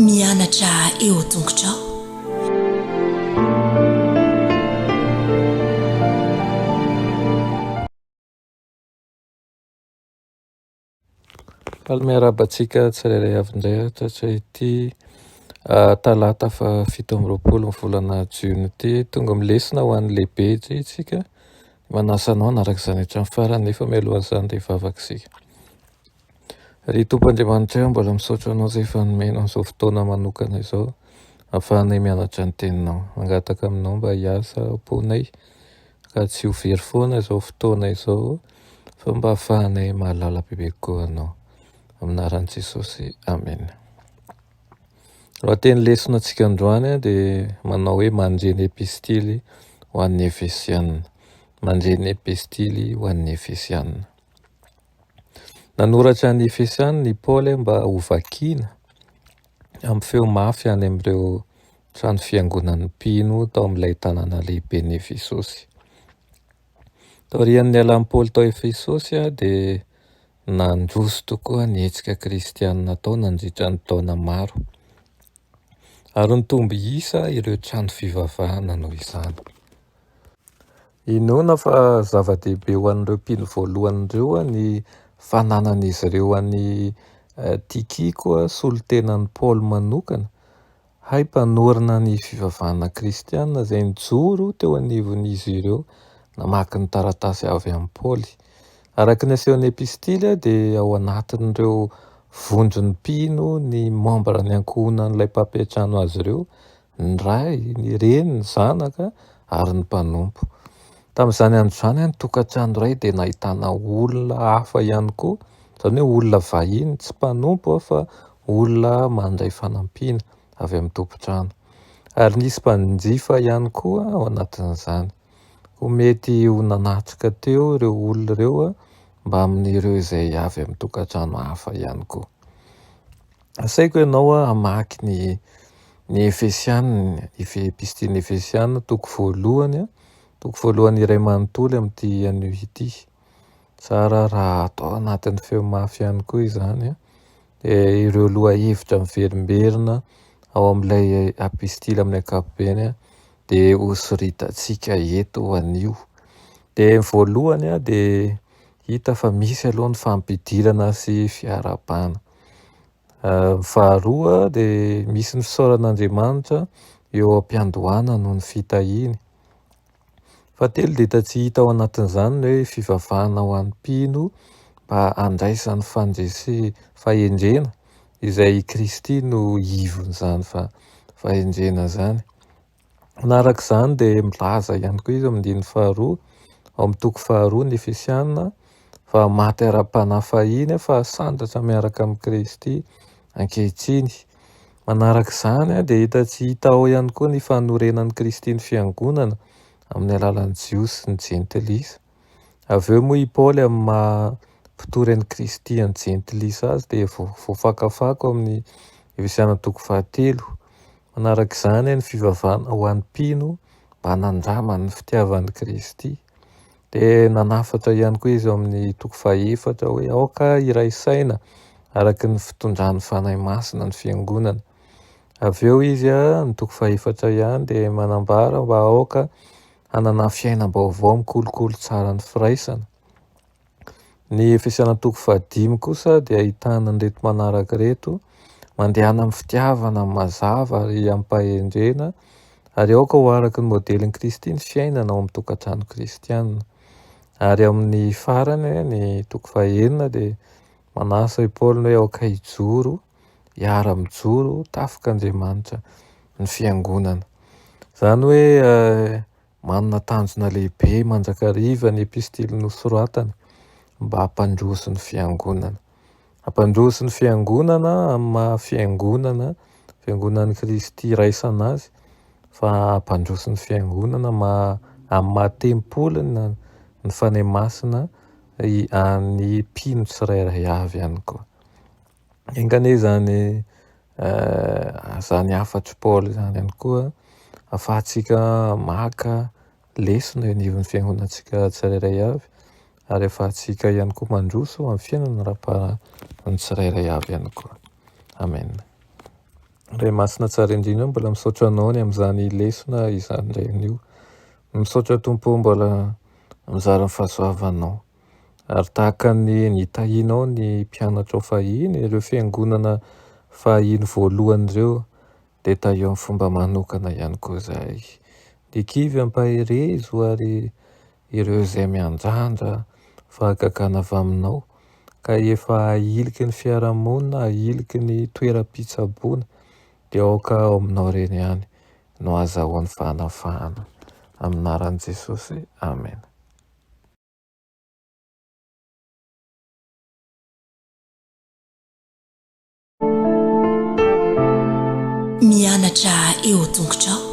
mianatra eo tongotrao. Miarabantsika tsirairay avindray tratra ity talata fa 17 ny volana Jiona ity, tonga milesina ho an'ny lehibe itsika manasanao naraka izany hatramin'ny farany, nefa mialohan'izany dia vavakisika. Ry Tompoandriamanitra eo, mbola misaotra anao izay efa nomena an'izao fotoana manokana izao ahafahanay mianatra ny teninao, mangataka aminao mba hiasa am-ponay ka tsy ho very foana izao fotoana izao fa mba ahafahanay mahalala bebe koa anao. Aminaran'i Jesosy, amen. Raha teny lesona antsika androany dia manao hoe mandreny epistily ho an'ny Efesianina. Mandreny epistily ho an'ny Efesianina. Nanoratra ny Efesianina i Paoly mba ho vakiana amin'ny feo mafy any amin'ireo trano fiangonan'ny mpino tao amin'ilay tanàna lehiben'ny Efesosy. Taorian'ny alan'i Paoly tao Efesosy dia nandroso tokoa ny hetsika kristianina tao nandritra ny taona maro, ary nitomby isa ireo trano fivavahana noho izany. Inoana fa zava-dehibe ho an'ireo mpino voalohany ny fananan'izy ireo an'ny Tikiko, solon-tenan'ny Paoly manokana, hay mpanorina ny fivavahana kristianina izay nijoro teo anivon'izy ireo namaky ny taratasy avy amin'ny Paoly. Araka ny asehon'ny epistily dia ao anatin'ireo vondron'ny mpino ny membra ny ankohonan'ilay mpampiatrano azy ireo, ny ray, ny reny, ny zanaka ary ny mpanompo. Tamin'izany andro izany ny tokantrano iray dia nahitana olona hafa ihany koa, izany hoe olona vahiny, tsy mpanompo fa olona mandray fanampiana avy amin'ny tompontrano. Ary nisy mpanjifa ihany koa ao anatin'izany. Ho mety ho nanatrika teo ireo olona ireo mba amin'ireo izay avy amin'ny tokantrano hafa ihany koa. Asaiko ianao hamaky ny Efesianina, epistily Efesianina, toko voalohany iray manontolo amin'ity anio ity. Tsara raha atao anatin'ny feo mafy ihany koa izany, ireo lohahevitra miverimberina ao amin'ilay epistily amin'ny ankapobeny dia hosoritantsika eto anio. Dia voalohany dia hita fa misy aloha ny fampidirana sy fiarabana. Faharoa dia misy ny fisaoran'Andriamanitra eo am-piandohana noho ny fitahiny. Fahatelo dia tsy hita ao anatin'izany ny hoe fivavahana ho an'ny mpino mba handraisany fahendrena izay Kristy no ivon'izany fahendrena izany. Manaraka izany dia milaza ihany koa izy amin'ny faharoa, ao amin'ny toko faharoa ny Efesianina, fa maty ara-panafahiny fa sandratra miaraka amin'ny Kristy ankehitriny. Manaraka izany dia tsy hita ao ihany koa ny fanorenan'ny Kristy ny fiangonana amin'ny alalan'ny jiosy sy ny jentilisa. Avy eo moa i Paoly amin'ny mampitory an'i Kristy ny jentilisa azy dia voafakafako amin'ny Efesianina toko fahatelo. Manaraka izany ny fivavahana ho an'ny mpino mba hanandrama ny fitiavan'i Kristy. Dia nanafatra ihany koa izy amin'ny toko fahaefatra hoe aoka iray saina araka ny fitondran'ny fanahy masina ny fiangonana. Avy eo izy ny toko fahaefatra ihany dia manambara mba aoka hanana fiainam-baovao mikolokolo tsara ny firaisana. Ny Efesianina toko fahadimy kosa dia ahitana an'ireto manaraka ireto: mandehana amin'ny fitiavana mazava ary ampahendrena, ary aoka ho araka ny modelin'i Kristy ny fiainana ao amin'ny tokantrano kristianina. Ary amin'ny farany ny toko fahaenina dia manasa i Paoly hoe aoka hijoro, hiara-mijoro tafik'Andriamanitra ny fiangonana. Izany hoe manana tanjona lehibe mandrakariva ny epistily nosoratany mba hampandroso ny fiangonana. Hampandroso ny fiangonana amin'ny maha fiangonan'i Kristy iraisana azy, fa hampandroso ny fiangonana amin'ny maha-tempolana ny fanahy masina ny mpino tsirairay avy ihany koa. Engany izany afatry Paoly izany ihany koa ahafahantsika maka lesona eo anivon'ny fiangonantsika tsirairay avy, ary ahafahantsika ihany koa mandroso amin'ny fiainana raha-ny tsirairay avy ihany koa. Amen. Ray masina tsara indrindra mbola misaotra anao ny amin'izany lesona izany ren'io. Misaotra Tompo mbola mizara ny fahasoavanao. Ary tahaka ny nitahinao ny mpianatra ao fahiny, ireo fiangonana fahiny voalohany ireo, de tahio amin'ny fomba manokana ihany koa zahay. Dikivy ampaherezo ary ireo izay miandrandra fahagagana avy aminao, ka efa ahiliky ny fiarahamonina, ahiliky ny toeram-pitsaboana, de aoka ao aminao reny ihany no azahoan'ny fanafahana. Aminaran'i Jesosy. Amen. Mianatra eo an-tongotrao.